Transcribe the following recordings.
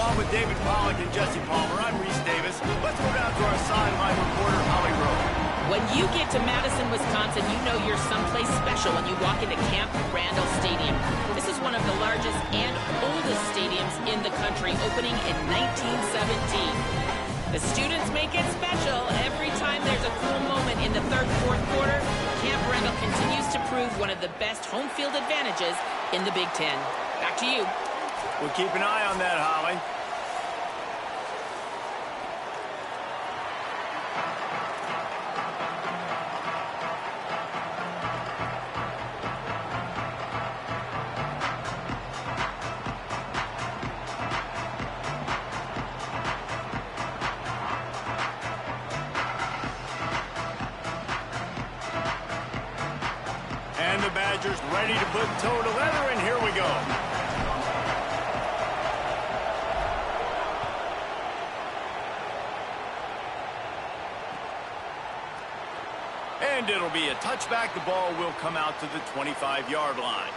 along with David Pollack and Jesse Palmer, I'm Reese Davis. Let's go down to our sideline reporter, Holly Rowe. When you get to Madison, Wisconsin, you know you're someplace special when you walk into Camp Randall Stadium. This is one of the largest and oldest stadiums in the country, opening in 1917. The students make it special. Every time there's a cool moment in the third, fourth quarter, Camp Randall continues to prove one of the best home field advantages in the Big Ten. Back to you. We'll keep an eye on that, Holly. And the Badgers ready to put toe to leather, and here we go. And it'll be a touchback. The ball will come out to the 25-yard line.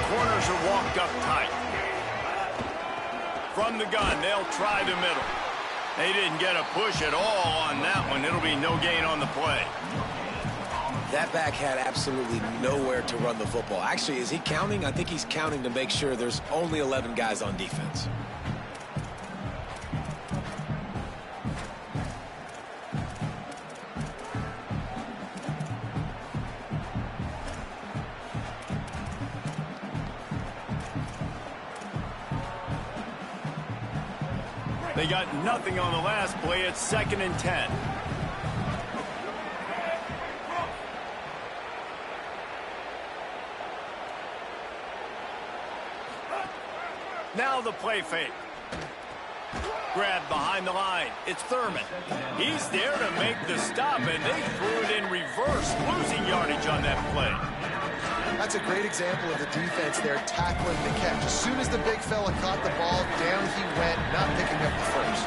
Corners are walked up tight. From the gun, they'll try the middle. They didn't get a push at all on that one. It'll be no gain on the play. That back had absolutely nowhere to run the football. Actually, is he counting? I think he's counting to make sure there's only 11 guys on defense. They got nothing on the last play. It's 2nd and 10. Now the play fake. Grabbed behind the line. It's Thurman. He's there to make the stop, and they threw it in reverse, losing yardage on that play. That's a great example of the defense there tackling the catch. As soon as the big fella caught the ball, down he went, not picking up the first.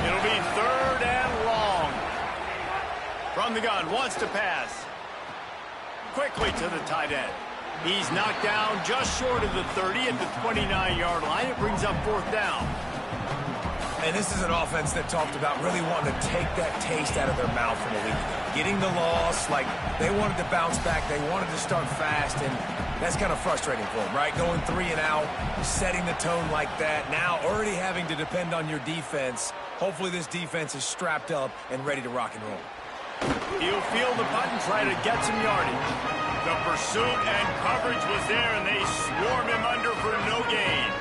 It'll be 3rd and long. From the gun, wants to pass. Quickly to the tight end. He's knocked down just short of the 30 at the 29-yard line. It brings up 4th down. And this is an offense that talked about really wanting to take that taste out of their mouth from a week ago. Getting the loss, like they wanted to bounce back, they wanted to start fast, and that's kind of frustrating for them, right? Going 3 and out, setting the tone like that, now already having to depend on your defense. Hopefully this defense is strapped up and ready to rock and roll. He'll field the punt and try to get some yardage. The pursuit and coverage was there, and they swarm him under for no gain.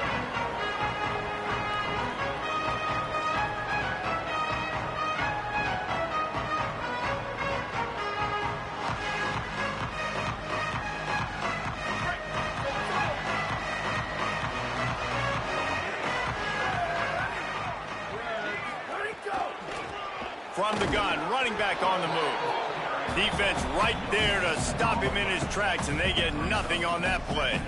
From the gun, running back on the move. Defense right there to stop him in his tracks, and they get nothing on that play.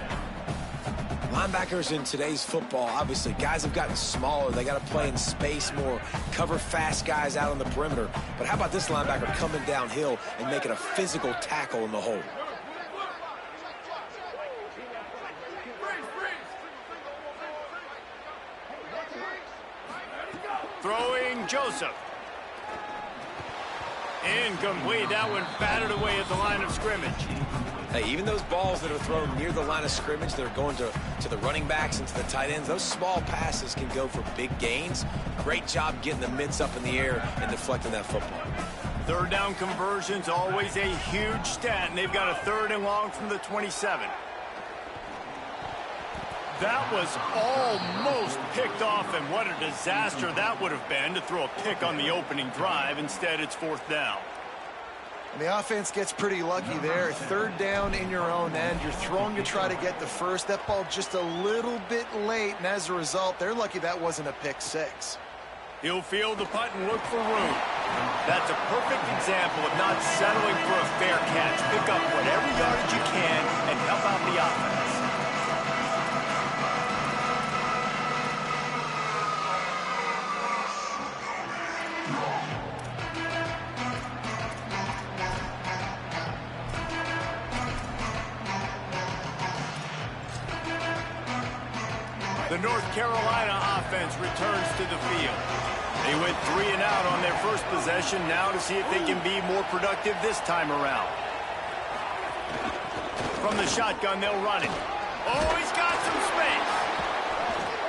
Linebackers in today's football, obviously, guys have gotten smaller. They got to play in space more, cover fast guys out on the perimeter. But how about this linebacker coming downhill and making a physical tackle in the hole? Throwing Joseph. Incomplete. That one batted away at the line of scrimmage. Hey, even those balls that are thrown near the line of scrimmage that are going to the running backs and to the tight ends, those small passes can go for big gains. Great job getting the mitts up in the air and deflecting that football. 3rd down conversions, always a huge stat, and they've got a 3rd and long from the 27. That was almost picked off, and what a disaster that would have been to throw a pick on the opening drive. Instead, it's 4th down. And the offense gets pretty lucky there. 3rd down in your own end. You're throwing to try to get the first. That ball just a little bit late, and as a result, they're lucky that wasn't a pick 6. He'll field the punt and look for room. That's a perfect example of not settling for a fair catch. Pick up whatever yardage you The North Carolina offense returns to the field. They went 3 and out on their first possession, now to see if they can be more productive this time around. From the shotgun, they'll run it. Oh, he's got some space.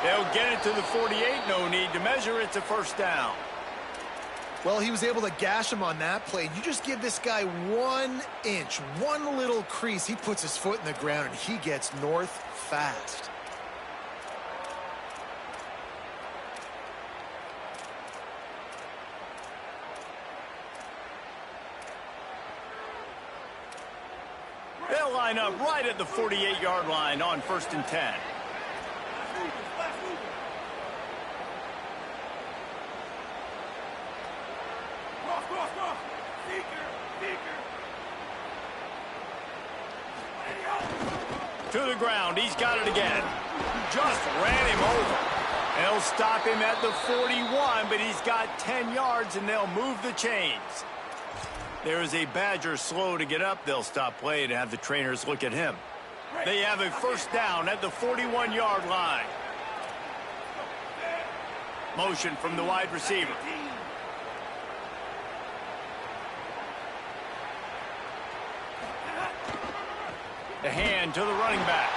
They'll get it to the 48, no need to measure. It's a first down. Well, he was able to gash him on that play. You just give this guy 1 inch, one little crease. He puts his foot in the ground, and he gets north fast. They'll line up right at the 48-yard line on 1st and 10. To the ground, he's got it again. Just ran him over. They'll stop him at the 41, but he's got 10 yards, and they'll move the chains. There is a Badger slow to get up. They'll stop play and have the trainers look at him. They have a first down at the 41-yard line. Motion from the wide receiver. The hand to the running back.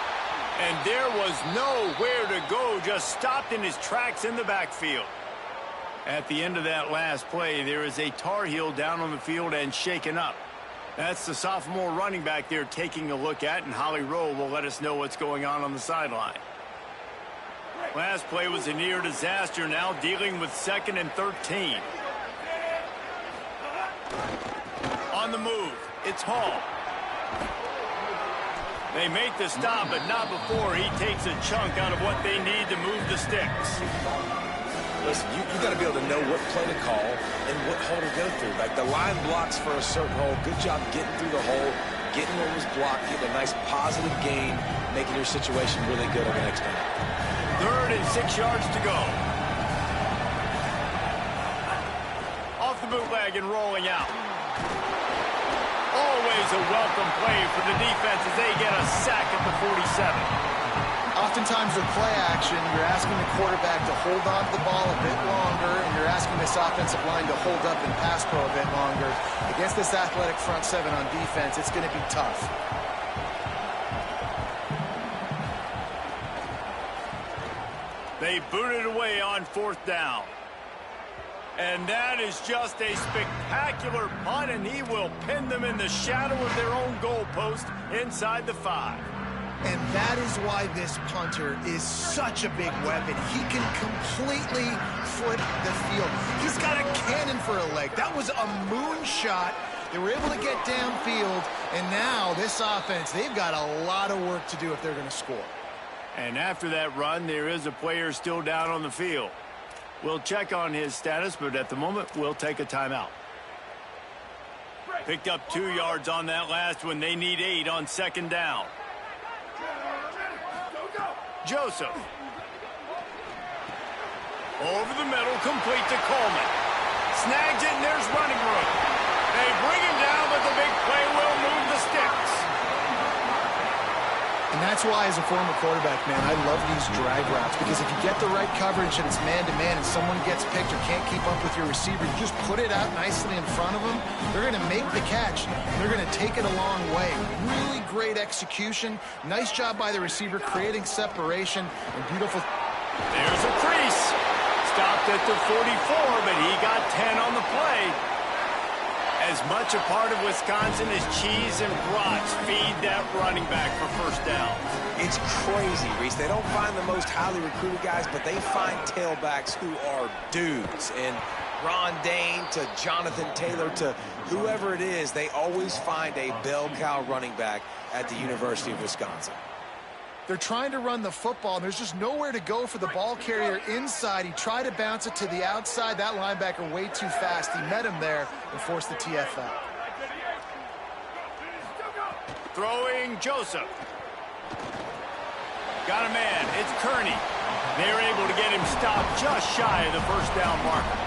And there was nowhere to go, just stopped in his tracks in the backfield. At the end of that last play, there is a Tar Heel down on the field and shaken up. That's the sophomore running back they're taking a look at, and Holly Rowe will let us know what's going on the sideline. Last play was a near disaster, now dealing with 2nd and 13. On the move, it's Hall. They make the stop, but not before he takes a chunk out of what they need to move the sticks. Listen, you got to be able to know what play to call and what hole to go through. Like the line blocks for a certain hole. Good job getting through the hole, getting what was blocked, getting a nice positive gain, making your situation really good on the next time. 3rd and 6 yards to go. Off the bootleg and rolling out. Always a welcome play for the defense as they get a sack at the 47. Oftentimes with play action, you're asking the quarterback to hold on to the ball a bit longer, and you're asking this offensive line to hold up and pass pro a bit longer. Against this athletic front 7 on defense, it's going to be tough. They boot it away on 4th down. And that is just a spectacular punt, and he will pin them in the shadow of their own goalpost inside the 5. And that is why this punter is such a big weapon. He can completely flip the field. He's got a cannon for a leg. That was a moonshot. They were able to get downfield, and now this offense, they've got a lot of work to do if they're going to score. And after that run, there is a player still down on the field. We'll check on his status, but at the moment, we'll take a timeout. Picked up 2 yards on that last one. They need 8 on 2nd down. Joseph. Over the middle, complete to Coleman. Snags it, and there's running room. They bring him down, but the big play will move the sticks. And that's why, as a former quarterback, man, I love these drag routes, because if you get the right coverage and it's man-to-man and someone gets picked or can't keep up with your receiver, you just put it out nicely in front of them. They're going to make the catch. They're going to take it a long way. Really great execution. Nice job by the receiver creating separation and beautiful. There's a crease. Stopped at the 44, but he got 10 on the play. As much a part of Wisconsin as cheese and brats feed that running back for first downs. It's crazy, Reese. They don't find the most highly recruited guys, but they find tailbacks who are dudes. And Ron Dane to Jonathan Taylor to whoever it is, they always find a bell cow running back at the University of Wisconsin. They're trying to run the football, and there's just nowhere to go for the ball carrier inside. He tried to bounce it to the outside. That linebacker way too fast. He met him there and forced the TFL. Throwing Joseph. Got a man. It's Kearney. They're able to get him stopped just shy of the first down marker.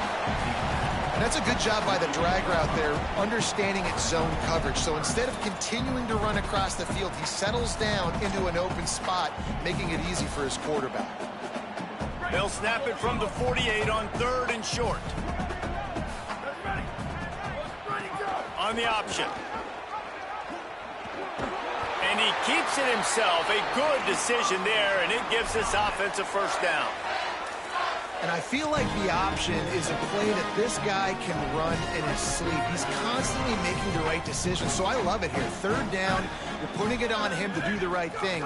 And that's a good job by the drag route there, understanding its zone coverage. So instead of continuing to run across the field, he settles down into an open spot, making it easy for his quarterback. They'll snap it from the 48 on 3rd and short. On the option. And he keeps it himself. A good decision there, and it gives this offense a first down. And I feel like the option is a play that this guy can run in his sleep. He's constantly making the right decision, so I love it here. 3rd down, you're putting it on him to do the right thing.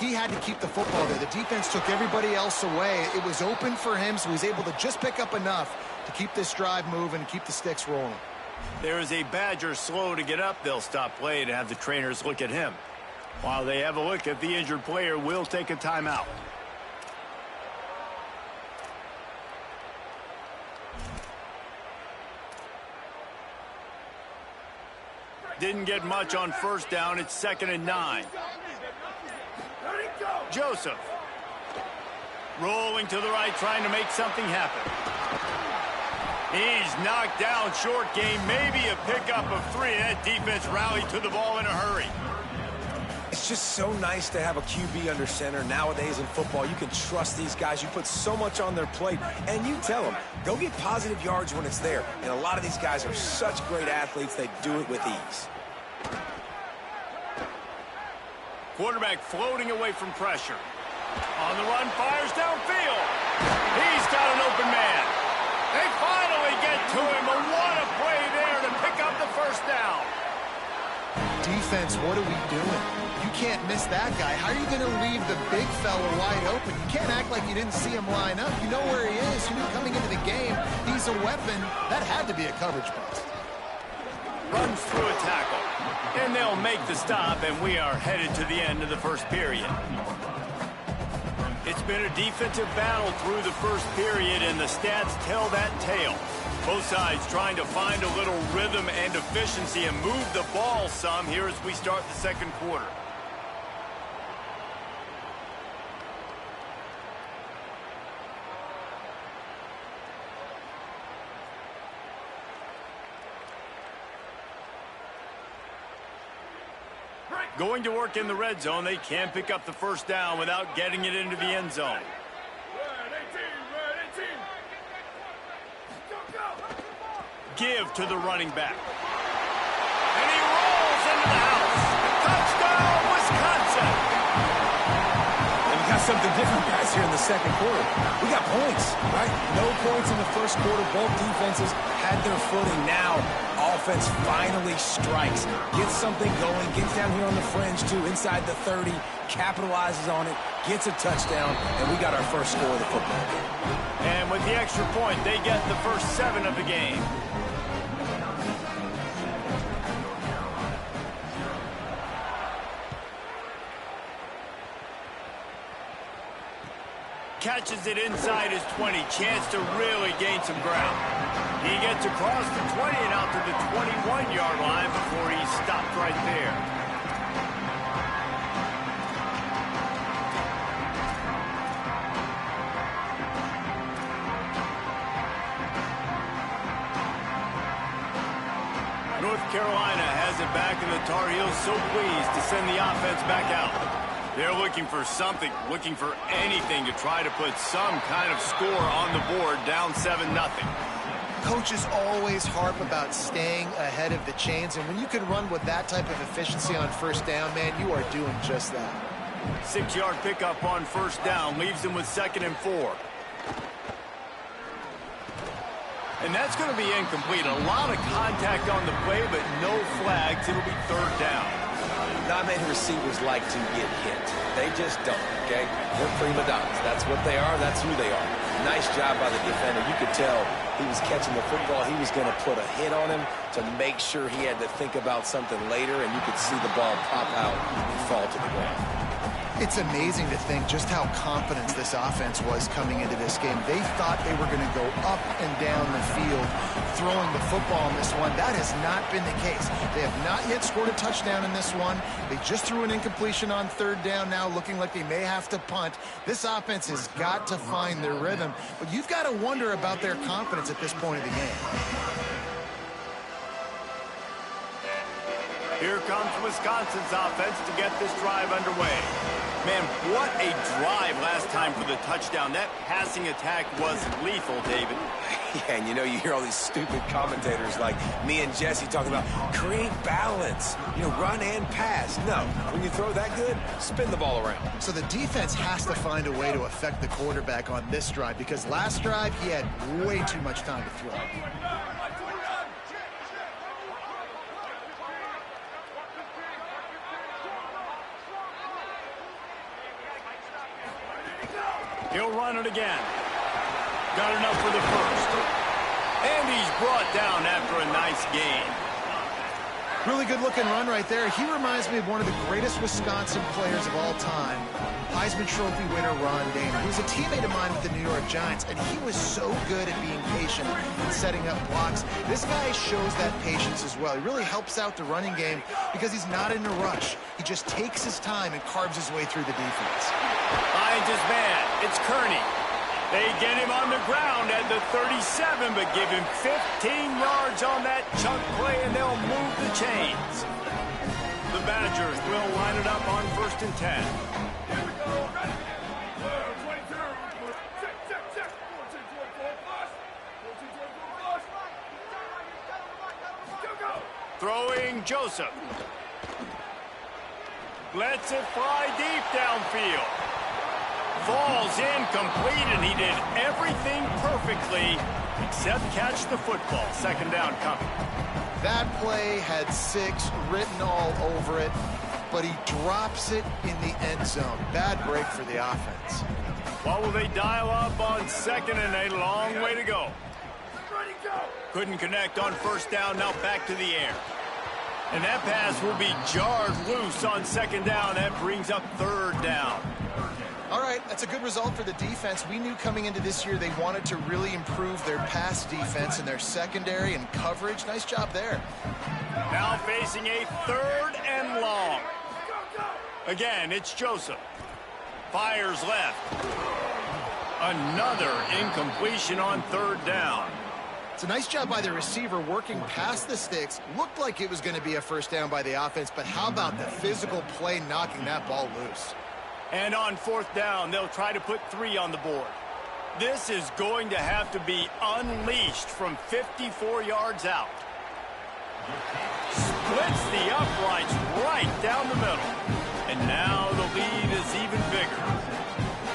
He had to keep the football there. The defense took everybody else away. It was open for him, so he was able to just pick up enough to keep this drive moving and keep the sticks rolling. There is a Badger slow to get up. They'll stop play to have the trainers look at him. While they have a look at the injured player, we'll take a timeout. Didn't get much on 1st down. It's 2nd and 9. Joseph. Rolling to the right, trying to make something happen. He's knocked down short game. Maybe a pickup of 3. That defense rallied to the ball in a hurry. It's just so nice to have a QB under center. Nowadays in football, you can trust these guys. You put so much on their plate, and you tell them, go get positive yards when it's there. And a lot of these guys are such great athletes, they do it with ease. Quarterback floating away from pressure. On the run, fires downfield. He's got an open man. They finally get to him. But what a play there to pick up the first down. Defense, what are we doing? You can't miss that guy. How are you going to leave the big fella wide open? You can't act like you didn't see him line up. You know where he is. You knew coming into the game, he's a weapon. That had to be a coverage bust. Runs through a tackle. And they'll make the stop, and we are headed to the end of the first period. It's been a defensive battle through the first period, and the stats tell that tale. Both sides trying to find a little rhythm and efficiency and move the ball some here as we start the 2nd quarter. Going to work in the red zone. They can't pick up the first down without getting it into the end zone. Give to the running back. And he rolls into the house. Touchdown, Wisconsin. And we got something different, guys, here in the 2nd quarter. We got points, right? No points in the 1st quarter. Both defenses had their footing. Now, offense finally strikes. Gets something going. Gets down here on the fringe, too, inside the 30. Capitalizes on it. Gets a touchdown. And we got our first score of the football game. And with the extra point, they get the first 7 of the game. Catches it inside his 20. Chance to really gain some ground. He gets across the 20 and out to the 21-yard line before he stopped right there. North Carolina has it back, and the Tar Heels so pleased to send the offense back out. They're looking for something, looking for anything to try to put some kind of score on the board, down 7-0. Coaches always harp about staying ahead of the chains, and when you can run with that type of efficiency on 1st down, man, you are doing just that. 6-yard pickup on 1st down leaves them with 2nd and 4. And that's going to be incomplete. A lot of contact on the play, but no flags. It'll be 3rd down. Not many receivers like to get hit. They just don't, okay? They're prima donnas. That's what they are. That's who they are. Nice job by the defender. You could tell he was catching the football. He was going to put a hit on him to make sure he had to think about something later, and you could see the ball pop out and fall to the ground. It's amazing to think just how confident this offense was coming into this game. They thought they were going to go up and down the field throwing the football in this one. That has not been the case. They have not yet scored a touchdown in this one. They just threw an incompletion on 3rd down now, looking like they may have to punt. This offense has got to find their rhythm, but you've got to wonder about their confidence at this point of the game. Here comes Wisconsin's offense to get this drive underway. Man, what a drive last time for the touchdown. That passing attack was lethal, David. Yeah, and you hear all these stupid commentators like me and Jesse talking about create balance, run and pass. No, when you throw that good, spin the ball around. So the defense has to find a way to affect the quarterback on this drive because last drive he had way too much time to throw. He'll run it again. Got enough for the first. And he's brought down after a nice gain. Really good-looking run right there. He reminds me of one of the greatest Wisconsin players of all time, Heisman Trophy winner Ron Dana, who was a teammate of mine with the New York Giants, and he was so good at being patient and setting up blocks. This guy shows that patience as well. He really helps out the running game because he's not in a rush. He just takes his time and carves his way through the defense. Finds his man. It's Kearney. They get him on the ground at the 37, but give him 15 yards on that chunk play, and they'll move the chains. The Badgers will line it up on 1st and 10. Here we go. Ready. 22. Check. 14, 24 plus. 14, 24 plus. Go. Throwing Joseph. Lets it fly deep downfield. Falls incomplete, and he did everything perfectly except catch the football. 2nd down coming. That play had 6 written all over it, but he drops it in the end zone. Bad break for the offense. What will they dial up on 2nd and a long way to go? Ready, go. Couldn't connect on 1st down, now back to the air. And that pass will be jarred loose on 2nd down. That brings up 3rd down. All right, that's a good result for the defense. We knew coming into this year they wanted to really improve their pass defense and their secondary and coverage. Nice job there. Now facing a 3rd and long. Again, it's Joseph. Fires left. Another incompletion on 3rd down. It's a nice job by the receiver working past the sticks. Looked like it was going to be a 1st down by the offense, but how about the physical play knocking that ball loose? And on 4th down, they'll try to put 3 on the board. This is going to have to be unleashed from 54 yards out. Splits the uprights right down the middle. And now the lead is even bigger.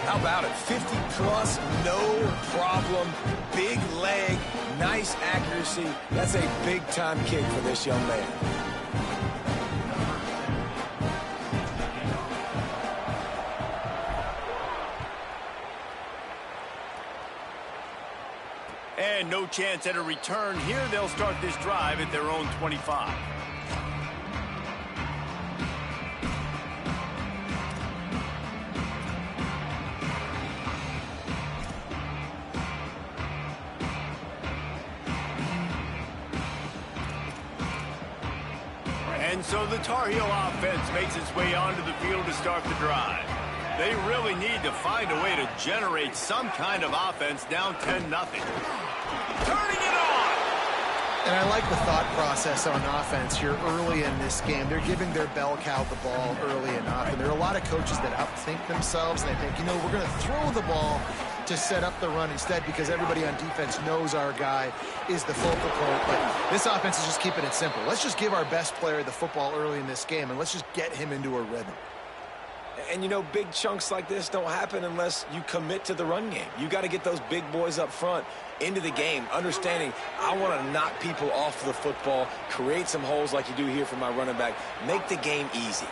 How about it? 50 plus, no problem. Big leg, nice accuracy. That's a big-time kick for this young man. And no chance at a return here. They'll start this drive at their own 25. And so the Tar Heel offense makes its way onto the field to start the drive. They really need to find a way to generate some kind of offense down 10-0. Turning it on! And I like the thought process on offense here early in this game. They're giving their bell cow the ball early enough. And there are a lot of coaches that outthink themselves. And they think, we're going to throw the ball to set up the run instead because everybody on defense knows our guy is the focal point. But this offense is just keeping it simple. Let's just give our best player the football early in this game, and let's just get him into a rhythm. And big chunks like this don't happen unless you commit to the run game. You got to get those big boys up front into the game, understanding I want to knock people off the football, create some holes like you do here for my running back, make the game easy.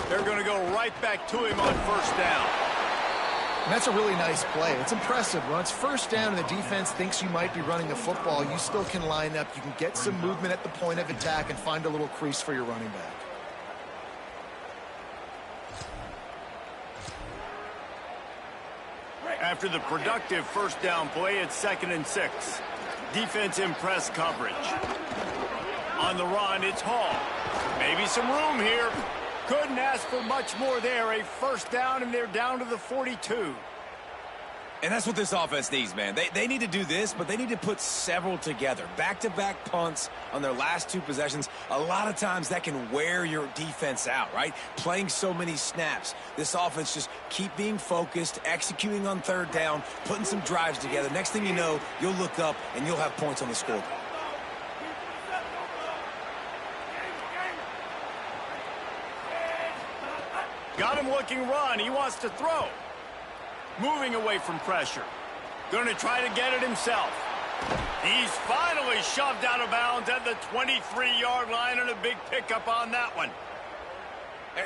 They're going to go right back to him on 1st down. And that's a really nice play. It's impressive. When it's 1st down and the defense thinks you might be running the football, you still can line up. You can get some movement at the point of attack and find a little crease for your running back. After the productive 1st down play, it's 2nd and 6. Defense in press coverage. On the run, it's Hall. Maybe some room here. Couldn't ask for much more there. A 1st down, and they're down to the 42. And that's what this offense needs, man. They need to do this, but they need to put several together. Back-to-back punts on their last 2 possessions. A lot of times that can wear your defense out, right? Playing so many snaps. This offense just keep being focused, executing on 3rd down, putting some drives together. Next thing you know, you'll look up and you'll have points on the scoreboard. Got him looking run. He wants to throw. Moving away from pressure. Going to try to get it himself. He's finally shoved out of bounds at the 23-yard line, and a big pickup on that one.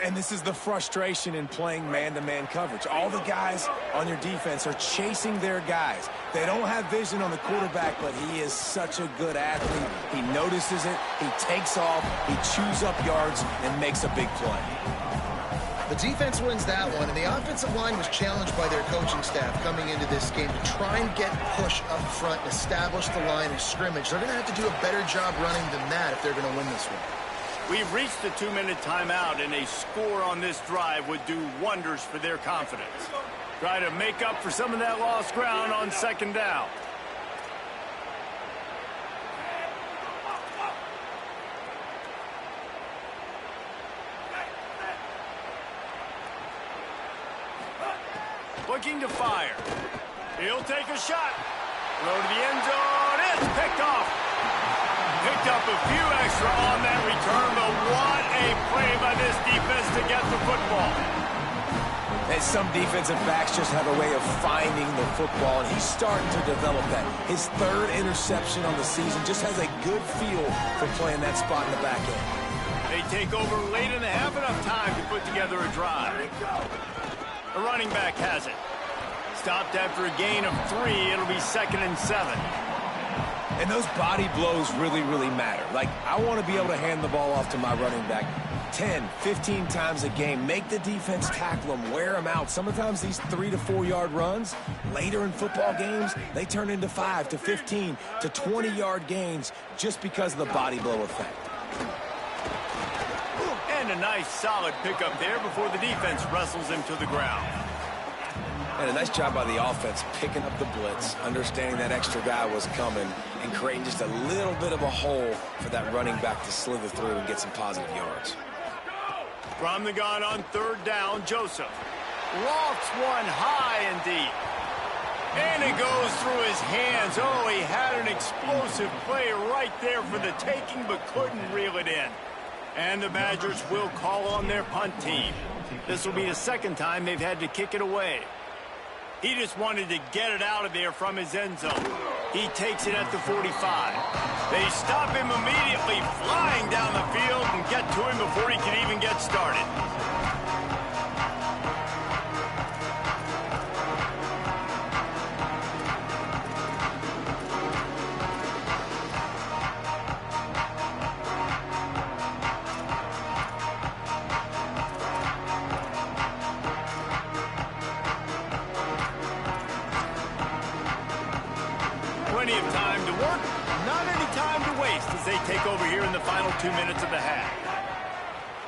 And this is the frustration in playing man-to-man coverage. All the guys on your defense are chasing their guys. They don't have vision on the quarterback, but he is such a good athlete. He notices it, he takes off, he chews up yards, and makes a big play. The defense wins that one, and the offensive line was challenged by their coaching staff coming into this game to try and get push up front and establish the line of scrimmage. They're going to have to do a better job running than that if they're going to win this one. We've reached the 2-minute timeout, and a score on this drive would do wonders for their confidence. Try to make up for some of that lost ground on 2nd down. Looking to fire. He'll take a shot. Throw to the end zone. It's picked off. Picked up a few extra on that return, but what a play by this defense to get the football. And some defensive backs just have a way of finding the football, and he's starting to develop that. His 3rd interception on the season, just has a good feel for playing that spot in the back end. They take over late and have enough time to put together a drive. The running back has it. Stopped after a gain of 3. It'll be 2nd and 7. And those body blows really, really matter. Like, I want to be able to hand the ball off to my running back 10, 15 times a game. Make the defense tackle them, wear them out. Sometimes these 3 to 4 yard runs, later in football games, they turn into 5 to 15 to 20-yard gains just because of the body blow effect. And a nice solid pickup there before the defense wrestles him to the ground. And a nice job by the offense picking up the blitz, understanding that extra guy was coming, and creating just a little bit of a hole for that running back to slither through and get some positive yards. From the gun on 3rd down, Joseph. Lofts one high and deep. And it goes through his hands. Oh, he had an explosive play right there for the taking, but couldn't reel it in. And the Badgers will call on their punt team. This will be the 2nd time they've had to kick it away. He just wanted to get it out of there from his end zone. He takes it at the 45. They stop him immediately, flying down the field, and get to him before he can even get started. Plenty of time to work, not any time to waste as they take over here in the final 2 minutes of the half.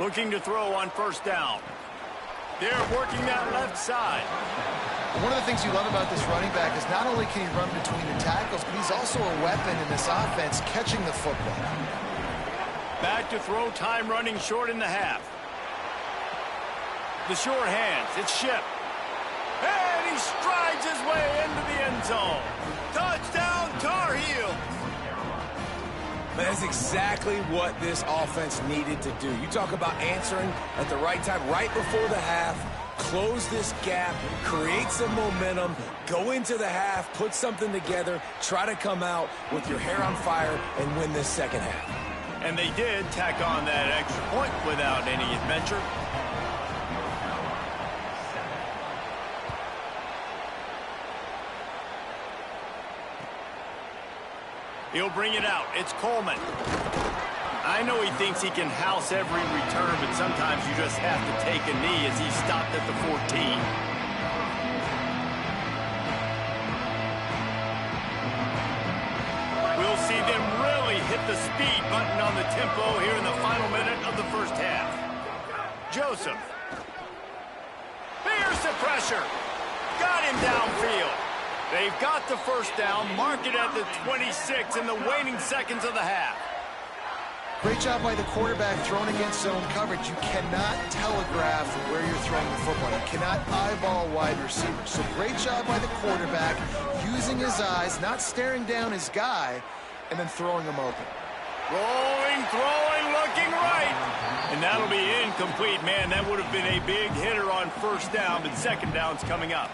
Looking to throw on 1st down. They're working that left side. One of the things you love about this running back is not only can he run between the tackles, but he's also a weapon in this offense catching the football. Back to throw, time running short in the half. The sure hands, it's Ship. And he strides his way into the end zone. Touchdown, Tar Heels. That's exactly what this offense needed to do. You talk about answering at the right time, right before the half, close this gap, create some momentum, go into the half, put something together, try to come out with your hair on fire and win this 2nd half. And they did tack on that extra point without any adventure. He'll bring it out. It's Coleman. I know he thinks he can house every return, but sometimes you just have to take a knee as he stopped at the 14. We'll see them really hit the speed button on the tempo here in the final minute of the 1st half. Joseph. Here's the pressure. Got him downfield. They've got the first down, mark it at the 26 in the waning seconds of the half. Great job by the quarterback throwing against zone coverage. You cannot telegraph where you're throwing the football. You cannot eyeball wide receivers. So great job by the quarterback using his eyes, not staring down his guy, and then throwing him open. Rolling, throwing, looking right. And that'll be incomplete. Man, that would have been a big hitter on first down, but second down's coming up.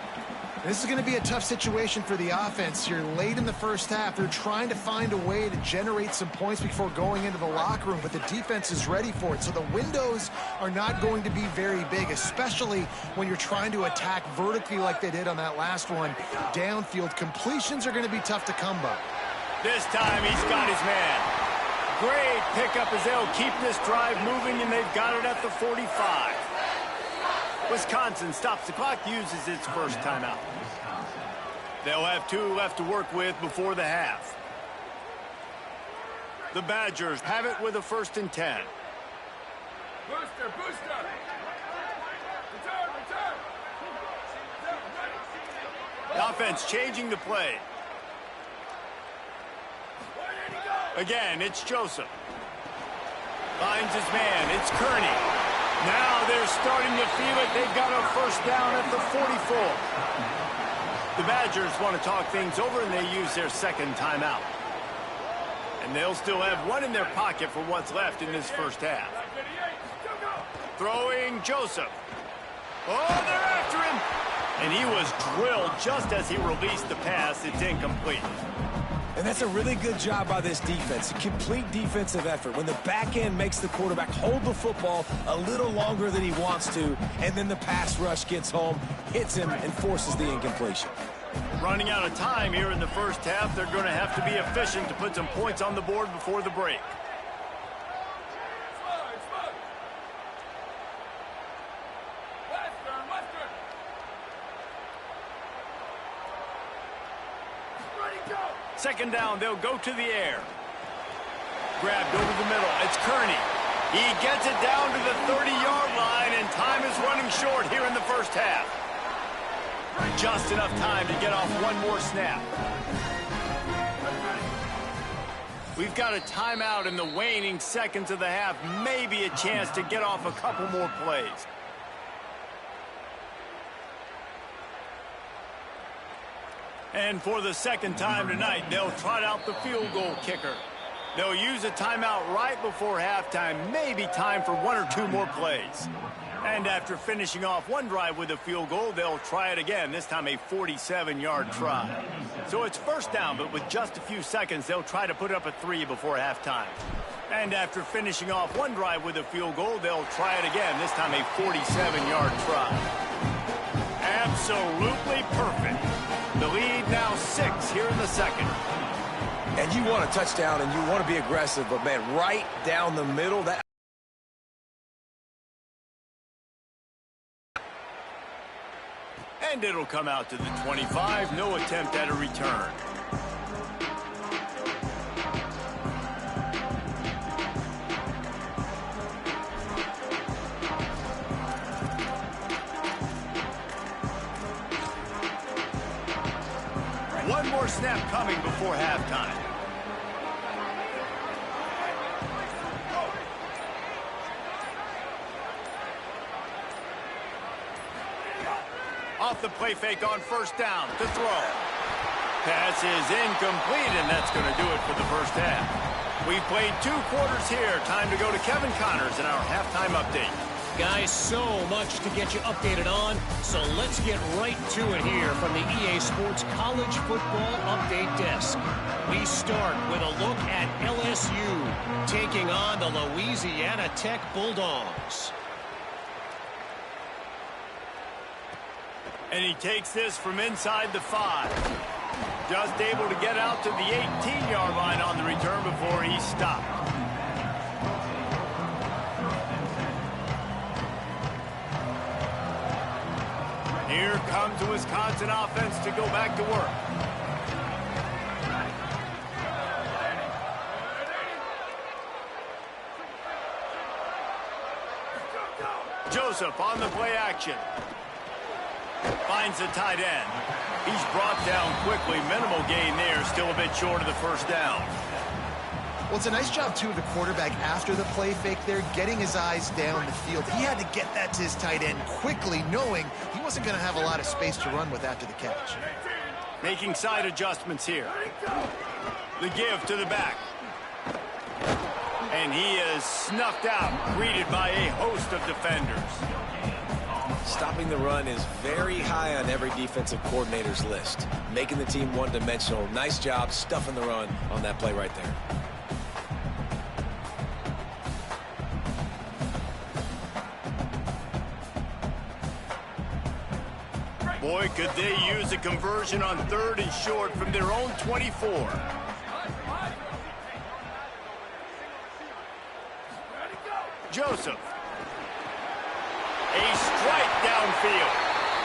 This is going to be a tough situation for the offense. You're late in the first half. They're trying to find a way to generate some points before going into the locker room, but the defense is ready for it. So the windows are not going to be very big, especially when you're trying to attack vertically like they did on that last one. Downfield completions are going to be tough to come by. This time he's got his man. Great pickup as they'll keep this drive moving, and they've got it at the 45. Wisconsin stops the clock, uses its first timeout. They'll have 2 left to work with before the half. The Badgers have it with a 1st and 10. Booster, booster. Return. The offense changing the play. Again, it's Joseph. Finds his man. It's Kearney. Now they're starting to feel it. They've got a first down at the 44. The Badgers want to talk things over, and they use their second timeout. And they'll still have 1 in their pocket for what's left in this first half. Throwing Joseph. Oh, they're after him. And he was drilled just as he released the pass. It's incomplete. And that's a really good job by this defense. A complete defensive effort. When the back end makes the quarterback hold the football a little longer than he wants to, and then the pass rush gets home, hits him, and forces the incompletion. Running out of time here in the first half. They're going to have to be efficient to put some points on the board before the break. Second down, they'll go to the air. Grabbed over the middle. It's Kearney. He gets it down to the 30-yard line, and time is running short here in the first half. Just enough time to get off one more snap. We've got a timeout in the waning seconds of the half. Maybe a chance to get off a couple more plays. And for the second time tonight, they'll trot out the field goal kicker. They'll use a timeout right before halftime, maybe time for 1 or 2 more plays. And after finishing off one drive with a field goal, they'll try it again, this time a 47-yard try. So it's first down, but with just a few seconds, they'll try to put up a 3 before halftime. And after finishing off one drive with a field goal, they'll try it again, this time a 47-yard try. Absolutely perfect. The lead now 6 here in the second. And you want a touchdown and you want to be aggressive, but, man, right down the middle, that... And it'll come out to the 25. No attempt at a return. One more snap coming before halftime. Off the play fake on first down to throw. Pass is incomplete, and that's going to do it for the first half. We've played 2 quarters here. Time to go to Kevin Connors in our halftime update. Guys, so much to get you updated on, so let's get right to it here from the EA Sports College Football Update Desk. We start with a look at LSU taking on the Louisiana Tech Bulldogs. And he takes this from inside the 5. Just able to get out to the 18-yard line on the return before he stopped. Here comes the Wisconsin offense to go back to work. Joseph on the play action. Finds the tight end. He's brought down quickly. Minimal gain there. Still a bit short of the first down. Well, it's a nice job, too, of the quarterback after the play fake there, getting his eyes down the field. He had to get that to his tight end quickly, knowing he wasn't going to have a lot of space to run with after the catch. Making side adjustments here. The give to the back. And he is snuffed out, greeted by a host of defenders. Stopping the run is very high on every defensive coordinator's list. Making the team one-dimensional. Nice job stuffing the run on that play right there. Boy, could they use a conversion on 3rd and short from their own 24. Joseph. A strike downfield.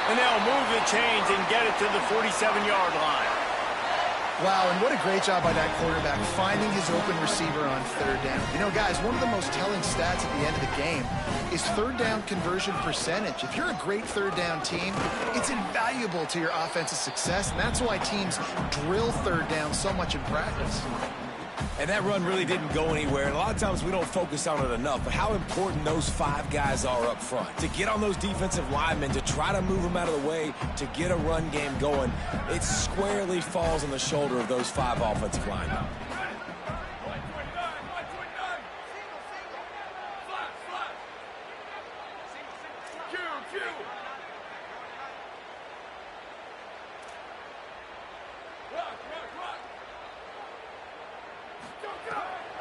And they'll move the chains and get it to the 47-yard line. Wow, and what a great job by that quarterback finding his open receiver on 3rd down. You know, guys, one of the most telling stats at the end of the game is 3rd down conversion percentage. If you're a great 3rd down team, it's invaluable to your offensive success, and that's why teams drill 3rd down so much in practice. And that run really didn't go anywhere. And a lot of times we don't focus on it enough, but how important those 5 guys are up front. To get on those defensive linemen, to try to move them out of the way, to get a run game going, it squarely falls on the shoulder of those 5 offensive linemen.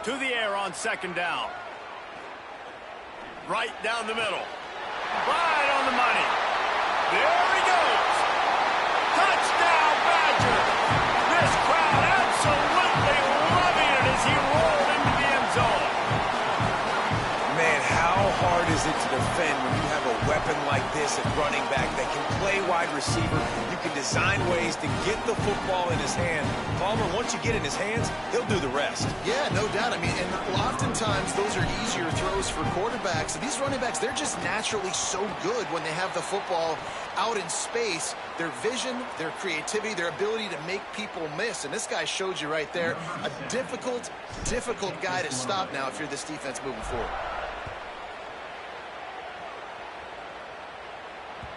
To the air on 2nd down. Right down the middle. Right on the money. There he goes. Touchdown, Badger. This crowd absolutely loving it as he rolled into the end zone. Man, how hard is it to defend when you have a weapon like this at running back that can play wide receiver? You can design ways to get the football in his hand. Palmer, once you get in his hands, he'll do the rest. Yeah, no doubt. I mean, and oftentimes those are easier throws for quarterbacks. And these running backs, they're just naturally so good when they have the football out in space. Their vision, their creativity, their ability to make people miss. And this guy showed you right there, a difficult guy to stop now if you're this defense moving forward.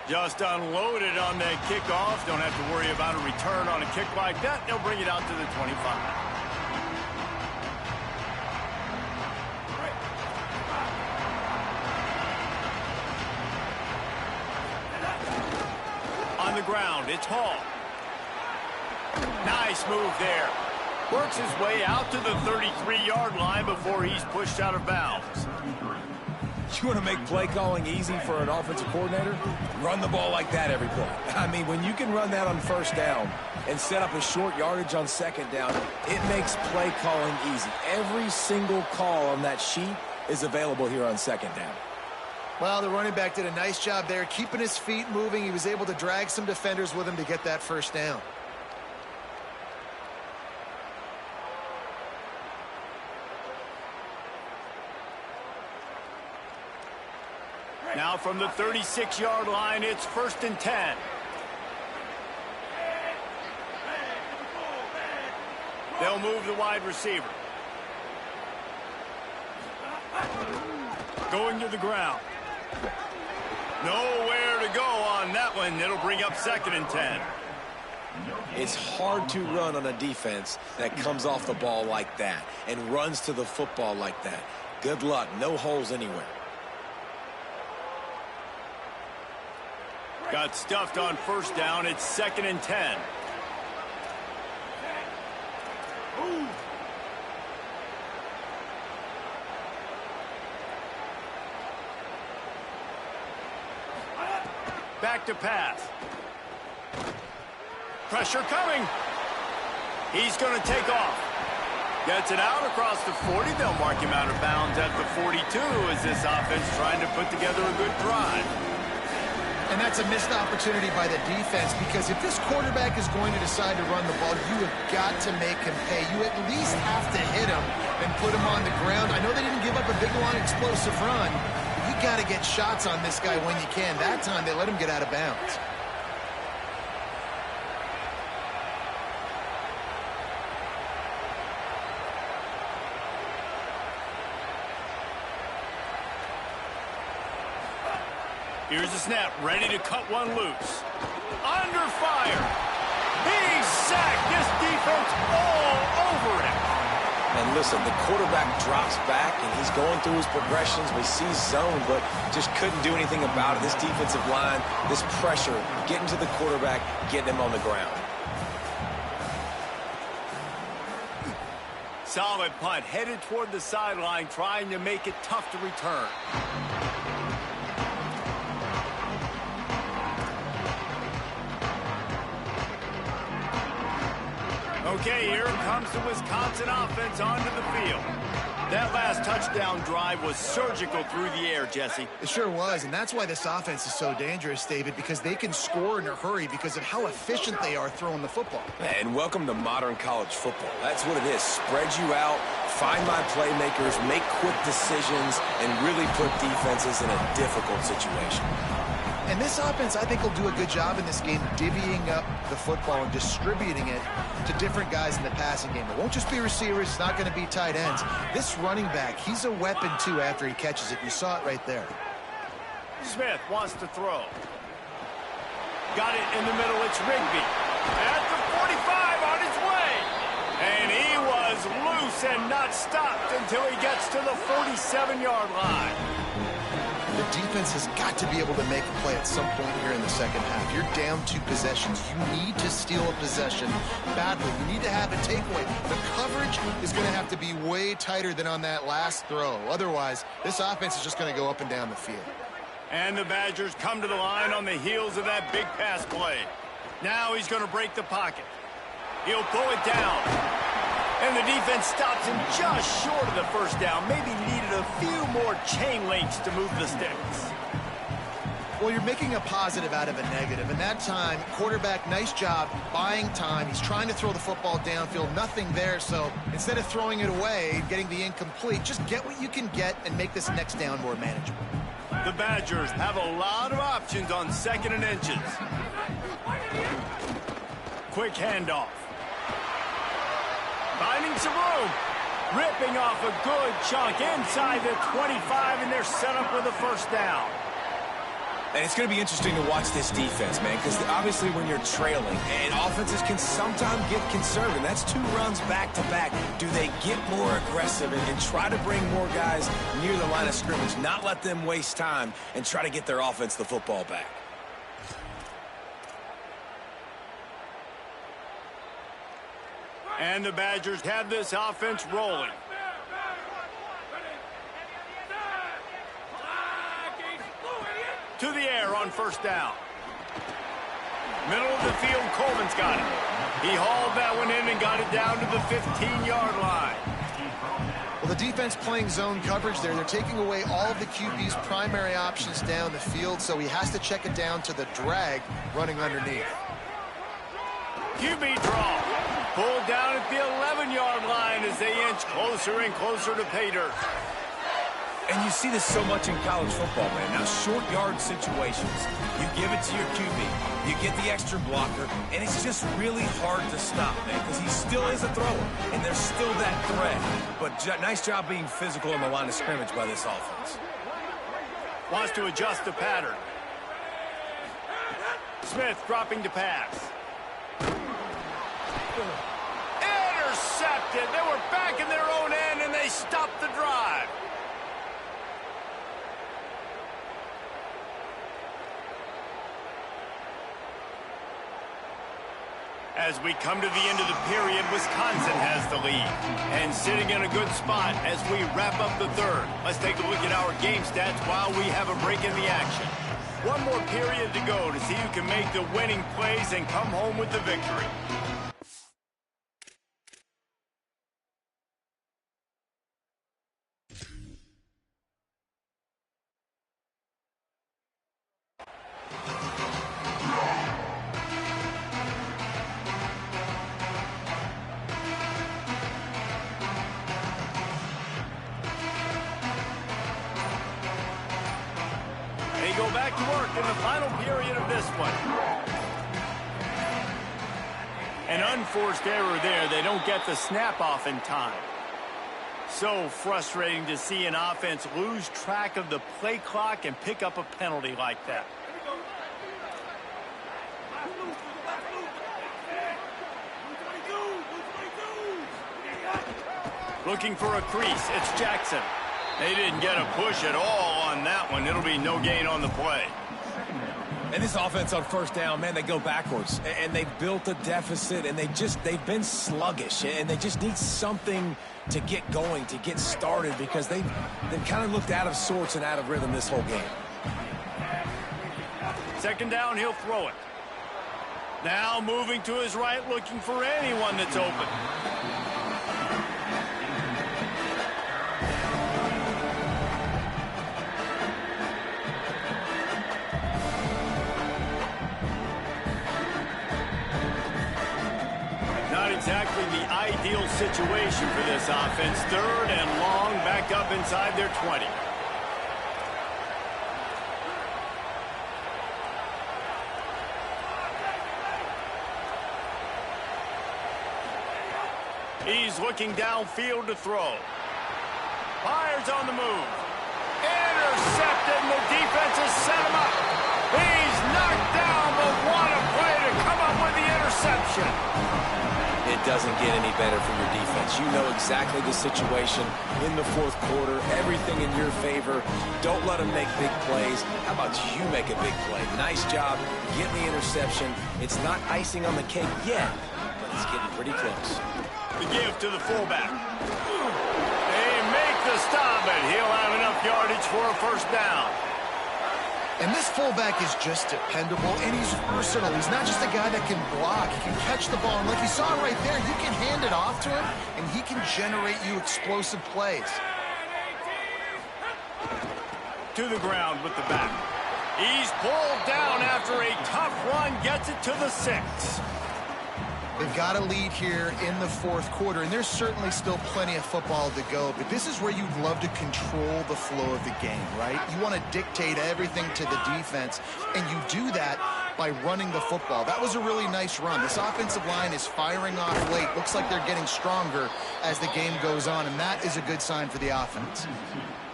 Just unloaded on that kickoff. Don't have to worry about a return on a kick like that. They'll bring it out to the 25. On the ground, it's Hall. Nice move there. Works his way out to the 33-yard line before he's pushed out of bounds. You want to make play calling easy for an offensive coordinator? Run the ball like that every play. I mean, when you can run that on 1st down and set up a short yardage on 2nd down, it makes play calling easy. Every single call on that sheet is available here on 2nd down. Well, the running back did a nice job there, keeping his feet moving. He was able to drag some defenders with him to get that 1st down. Now from the 36-yard line, it's 1st and 10. They'll move the wide receiver. Going to the ground. Nowhere to go on that one. It'll bring up 2nd and 10. It's hard to run on a defense that comes off the ball like that and runs to the football like that. Good luck. No holes anywhere. Got stuffed on 1st down. It's 2nd and 10. Back to pass. Pressure coming. He's going to take off. Gets it out across the 40. They'll mark him out of bounds at the 42 as this offense trying to put together a good drive. And that's a missed opportunity by the defense, because if this quarterback is going to decide to run the ball, you have got to make him pay. You at least have to hit him and put him on the ground. I know they didn't give up a big, long, explosive run, but you got to get shots on this guy when you can. That time, they let him get out of bounds. Here's the snap, ready to cut one loose. Under fire. He's sacked. This defense all over him. And listen, the quarterback drops back, and he's going through his progressions. We see zone, but just couldn't do anything about it. This defensive line, this pressure, getting to the quarterback, getting him on the ground. Solid punt, headed toward the sideline, trying to make it tough to return. Okay, here comes the Wisconsin offense onto the field. That last touchdown drive was surgical through the air, Jesse. It sure was, and that's why this offense is so dangerous, David, because they can score in a hurry because of how efficient they are throwing the football. And welcome to modern college football. That's what it is. Spread you out, find my playmakers, make quick decisions, and really put defenses in a difficult situation. And this offense, I think, will do a good job in this game divvying up the football and distributing it to different guys in the passing game. It won't just be receivers. It's not going to be tight ends. This running back, he's a weapon, too, after he catches it. You saw it right there. Smith wants to throw. Got it in the middle. It's Rigby. At the 45 on his way. And he was loose and not stopped until he gets to the 47-yard line. The defense has got to be able to make a play at some point here in the second half. You're down 2 possessions. You need to steal a possession badly. You need to have a takeaway. The coverage is going to have to be way tighter than on that last throw. Otherwise, this offense is just going to go up and down the field. And the Badgers come to the line on the heels of that big pass play. Now he's going to break the pocket. He'll pull it down. And the defense stops him just short of the first down. Maybe needed a few more chain links to move the sticks. Well, you're making a positive out of a negative. And that time, quarterback, nice job buying time. He's trying to throw the football downfield. Nothing there. So instead of throwing it away, getting the incomplete, just get what you can get and make this next down more manageable. The Badgers have a lot of options on 2nd and inches. Quick handoff. Finding some room. Ripping off a good chunk inside the 25, and they're set up with a first down. And it's going to be interesting to watch this defense, man, because obviously when you're trailing, and offenses can sometimes get conservative. That's 2 runs back-to-back. Do they get more aggressive and try to bring more guys near the line of scrimmage, not let them waste time, and try to get their offense the football back? And the Badgers have this offense rolling. To the air on first down. Middle of the field, Colvin's got it. He hauled that one in and got it down to the 15-yard line. Well, the defense playing zone coverage there. They're taking away all of the QB's primary options down the field, so he has to check it down to the drag running underneath. QB draw. Pulled down at the 11-yard line as they inch closer and closer to pay dirt. And you see this so much in college football, man. Now, short yard situations, you give it to your QB, you get the extra blocker, and it's just really hard to stop, man, because he still is a thrower, and there's still that threat. But nice job being physical on the line of scrimmage by this offense. Wants to adjust the pattern. Smith dropping to pass. Intercepted. They were back in their own end, and they stopped the drive. As we come to the end of the period, Wisconsin has the lead and sitting in a good spot as we wrap up the third. Let's take a look at our game stats while we have a break in the action. One more period to go to see who can make the winning plays and come home with the victory. They go back to work in the final period of this one. An unforced error there. They don't get the snap off in time. So frustrating to see an offense lose track of the play clock and pick up a penalty like that. Looking for a crease. It's Jackson. They didn't get a push at all on that one. It'll be no gain on the play. And this offense on first down, man, they go backwards. And they've built a deficit, and they've been sluggish. And they just need something to get going, to get started, because they've kind of looked out of sorts and out of rhythm this whole game. Second down, he'll throw it. Now moving to his right, looking for anyone that's open. Not exactly the ideal situation for this offense. Third and long, back up inside their 20. He's looking downfield to throw. Fires on the move. Intercepted, and the defense has set him up. He's knocked down, but what a play to come up with the interception. It doesn't get any better for your defense. You know exactly the situation in the fourth quarter, everything in your favor. Don't let them make big plays. How about you make a big play? Nice job getting the interception. It's not icing on the cake yet, but it's getting pretty close. The give to the fullback. They make the stop, and he'll have enough yardage for a first down. And this fullback is just dependable, and he's versatile. He's not just a guy that can block. He can catch the ball. And like you saw right there, you can hand it off to him, and he can generate you explosive plays. To the ground with the back. He's pulled down after a tough run, gets it to the 6. They've got a lead here in the fourth quarter, and there's certainly still plenty of football to go, but this is where you'd love to control the flow of the game, right? You want to dictate everything to the defense, and you do that by running the football. That was a really nice run. This offensive line is firing off late. Looks like they're getting stronger as the game goes on, and that is a good sign for the offense.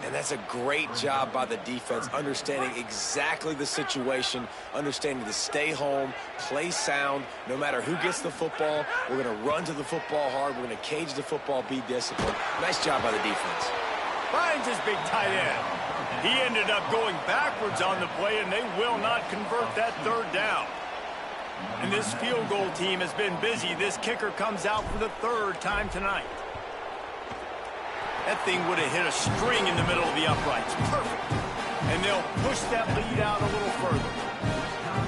And that's a great job by the defense, understanding exactly the situation, understanding to stay home, play sound, no matter who gets the football. We're going to run to the football hard. We're going to cage the football, be disciplined. Nice job by the defense. Finds his big tight end. He ended up going backwards on the play, and they will not convert that third down. And this field goal team has been busy. This kicker comes out for the third time tonight. That thing would have hit a string in the middle of the uprights. Perfect. And they'll push that lead out a little further.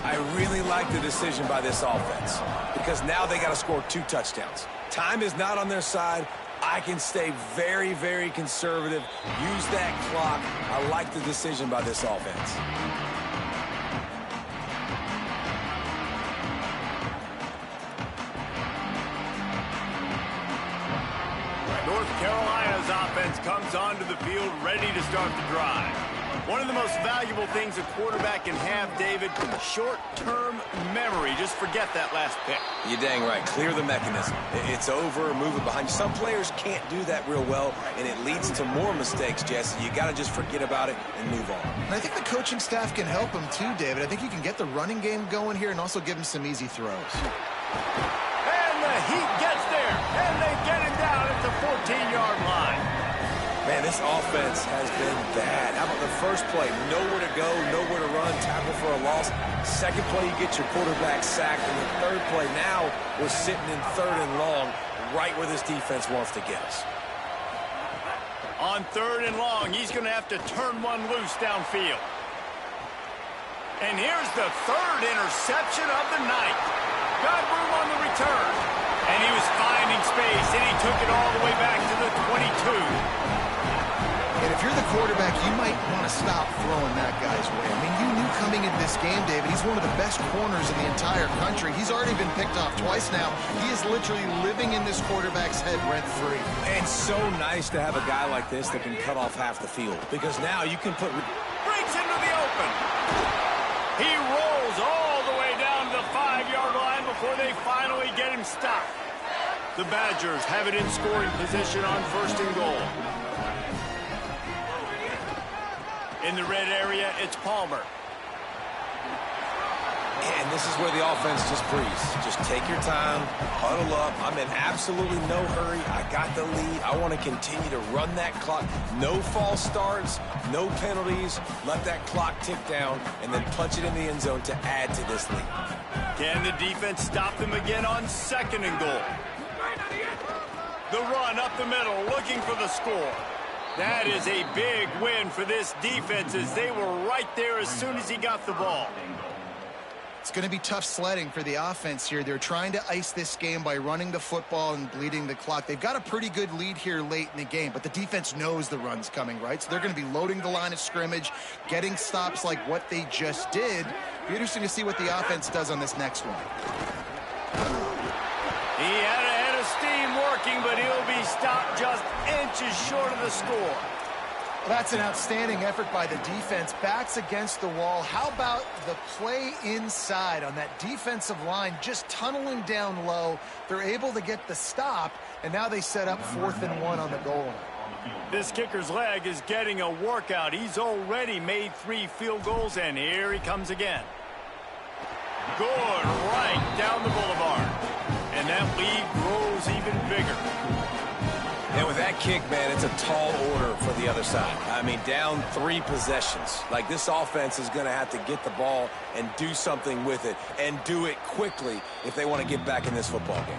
I really like the decision by this offense because now they got to score 2 touchdowns. Time is not on their side. I can stay very, very conservative. Use that clock. I like the decision by this offense. North Carolina's offense comes onto the field ready to start the drive. One of the most valuable things a quarterback can have, David, short-term memory. Just forget that last pick. You're dang right. Clear the mechanism. It's over, move it behind you. Some players can't do that real well, and it leads to more mistakes, Jesse. You got to just forget about it and move on. And I think the coaching staff can help him too, David. I think you can get the running game going here and also give him some easy throws. And the heat gets there, and they get it down at the 14-yard line. Man, this offense has been bad. How about the first play? Nowhere to go, nowhere to run, tackle for a loss. Second play, you get your quarterback sacked. And the third play, now we're sitting in third and long, right where this defense wants to get us. On third and long, he's going to have to turn one loose downfield. And here's the third interception of the night. Got room on the return. And he was finding space, and he took it all the way back to the 22. And if you're the quarterback, you might want to stop throwing that guy's way. I mean, you knew coming into this game, David, he's one of the best corners in the entire country. He's already been picked off twice now. He is literally living in this quarterback's head rent-free. And so nice to have a guy like this that can cut off half the field. Because now you can put... Breaks into the open. He rolls all the way down to the 5-yard line before they finally get him stopped. The Badgers have it in scoring position on 1st and goal. In the red area, it's Palmer. And this is where the offense just breathes. Just take your time, huddle up. I'm in absolutely no hurry. I got the lead. I want to continue to run that clock. No false starts, no penalties. Let that clock tick down and then punch it in the end zone to add to this lead. Can the defense stop them again on 2nd and goal? The run up the middle, looking for the score. That is a big win for this defense as they were right there as soon as he got the ball. It's going to be tough sledding for the offense here. They're trying to ice this game by running the football and bleeding the clock. They've got a pretty good lead here late in the game, but the defense knows the run's coming, right? So they're going to be loading the line of scrimmage, getting stops like what they just did. Be interesting to see what the offense does on this next one. He had a head of steam working, but he'll be stopped just inches short of the score. That's an outstanding effort by the defense. Backs against the wall. How about the play inside on that defensive line, just tunneling down low? They're able to get the stop, and now they set up 4th and 1 on the goal line. This kicker's leg is getting a workout. He's already made 3 field goals, and here he comes again. Good, right down the boulevard. And that lead grows even bigger. And with that kick, man, it's a tall order for the other side. I mean, down 3 possessions. Like, this offense is going to have to get the ball and do something with it, and do it quickly if they want to get back in this football game.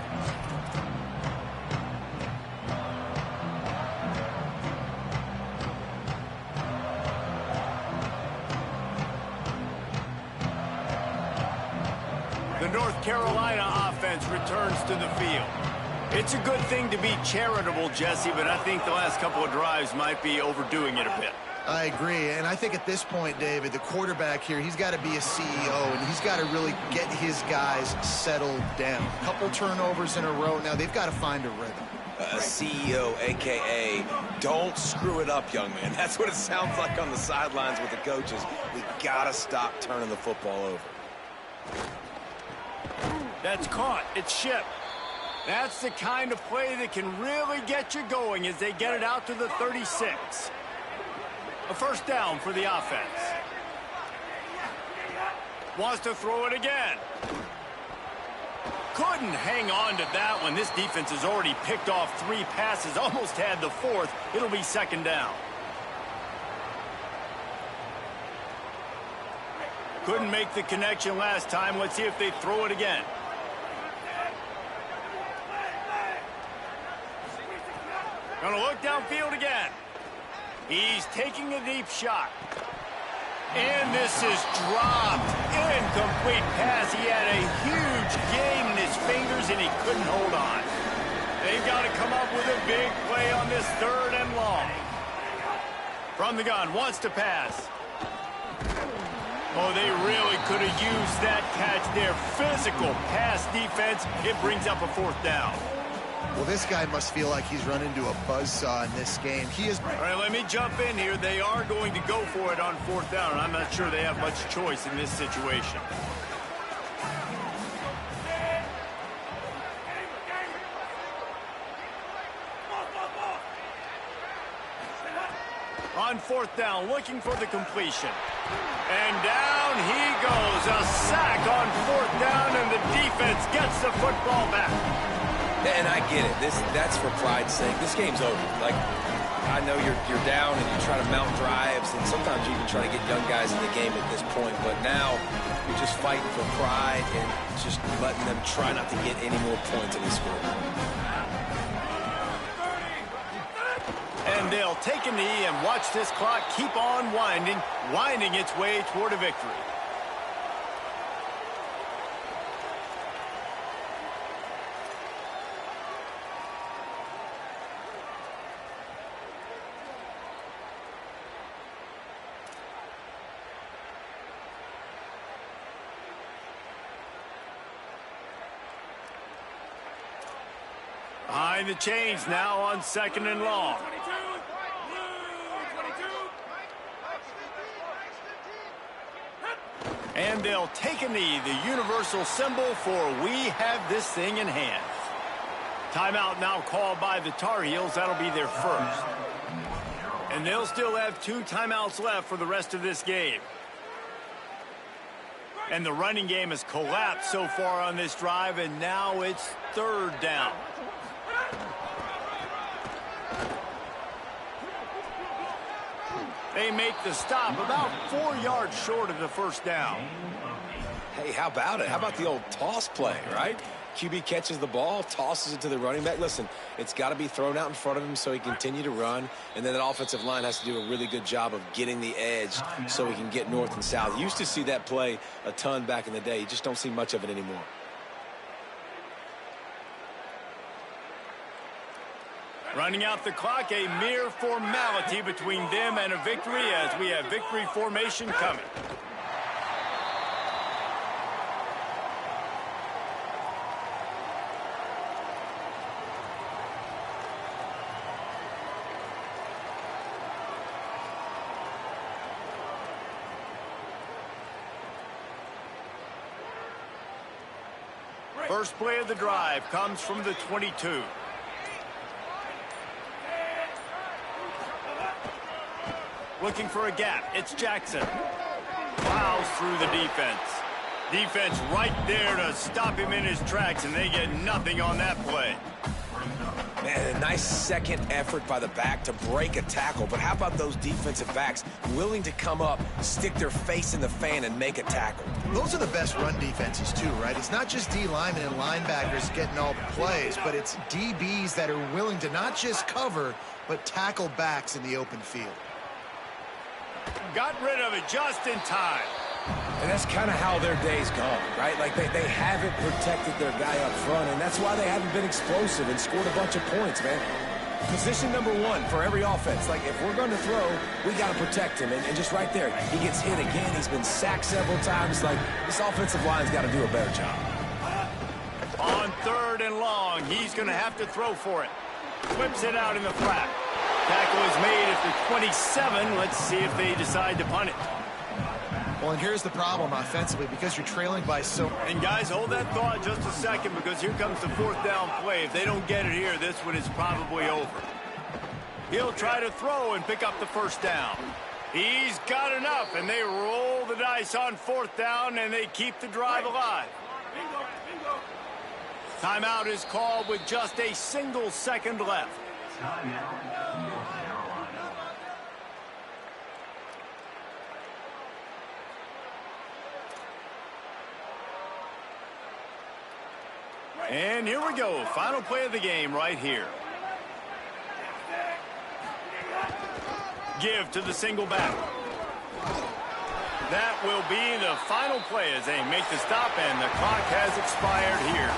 The North Carolina offense returns to the field. It's a good thing to be charitable, Jesse, but I think the last couple of drives might be overdoing it a bit. I agree, and I think at this point, David, the quarterback here, he's got to be a CEO, and he's got to really get his guys settled down. A couple turnovers in a row. Now they've got to find a rhythm. A CEO, a.k.a. don't screw it up, young man. That's what it sounds like on the sidelines with the coaches. We got to stop turning the football over. That's caught. It's shipped. That's the kind of play that can really get you going as they get it out to the 36. A 1st down for the offense. Wants to throw it again. Couldn't hang on to that one. This defense has already picked off 3 passes, almost had the 4th. It'll be 2nd down. Couldn't make the connection last time. Let's see if they throw it again. Gonna look downfield again. He's taking a deep shot. And this is dropped. Incomplete pass. He had a huge gain in his fingers, and he couldn't hold on. They've got to come up with a big play on this 3rd and long. From the gun, wants to pass. Oh, they really could have used that catch there. Physical pass defense. It brings up a 4th down. Well, this guy must feel like he's run into a buzzsaw in this game. He is. All right, let me jump in here. They are going to go for it on 4th down. I'm not sure they have much choice in this situation. On 4th down, looking for the completion. And down he goes. A sack on 4th down, and the defense gets the football back. And I get it. That's for pride's sake. This game's over. Like, I know you're down and you try to mount drives, and sometimes you even try to get young guys in the game at this point. But now you're just fighting for pride and just letting them try not to get any more points in the score. And they'll take a knee and watch this clock keep on winding its way toward a victory. Behind the chains now on 2nd and long. And they'll take a knee, the universal symbol for we have this thing in hand. Timeout now called by the Tar Heels. That'll be their first. And they'll still have 2 timeouts left for the rest of this game. And the running game has collapsed so far on this drive, and now it's 3rd down. They make the stop about 4 yards short of the first down. Hey, how about it? How about the old toss play, right? QB catches the ball, tosses it to the running back. Listen, it's got to be thrown out in front of him so he can continue to run. And then that offensive line has to do a really good job of getting the edge so he can get north and south. You used to see that play a ton back in the day. You just don't see much of it anymore. Running out the clock, a mere formality between them and a victory as we have victory formation coming. First play of the drive comes from the 22. Looking for a gap. It's Jackson. Plows through the defense. Defense right there to stop him in his tracks, and they get nothing on that play. Man, a nice second effort by the back to break a tackle. But how about those defensive backs willing to come up, stick their face in the fan, and make a tackle? Those are the best run defenses, too, right? It's not just D linemen and linebackers getting all the plays, but it's DBs that are willing to not just cover, but tackle backs in the open field. Got rid of it just in time. And that's kind of how their day's gone, right? Like they haven't protected their guy up front, and that's why they haven't been explosive and scored a bunch of points, man. Position number 1 for every offense. Like, if we're going to throw, we got to protect him. And just right there, he gets hit again. He's been sacked several times. Like, this offensive line's got to do a better job. On 3rd and long, he's going to have to throw for it. Whips it out in the flat. Tackle is made at the 27. Let's see if they decide to punt it. Well, and here's the problem offensively, because you're trailing by so... And guys, hold that thought just a second, because here comes the 4th down play. If they don't get it here, this one is probably over. He'll try to throw and pick up the 1st down. He's got enough, and they roll the dice on 4th down, and they keep the drive alive. Timeout is called with just a single second left. And here we go. Final play of the game right here. Give to the single back. That will be the final play as they make the stop, and the clock has expired here.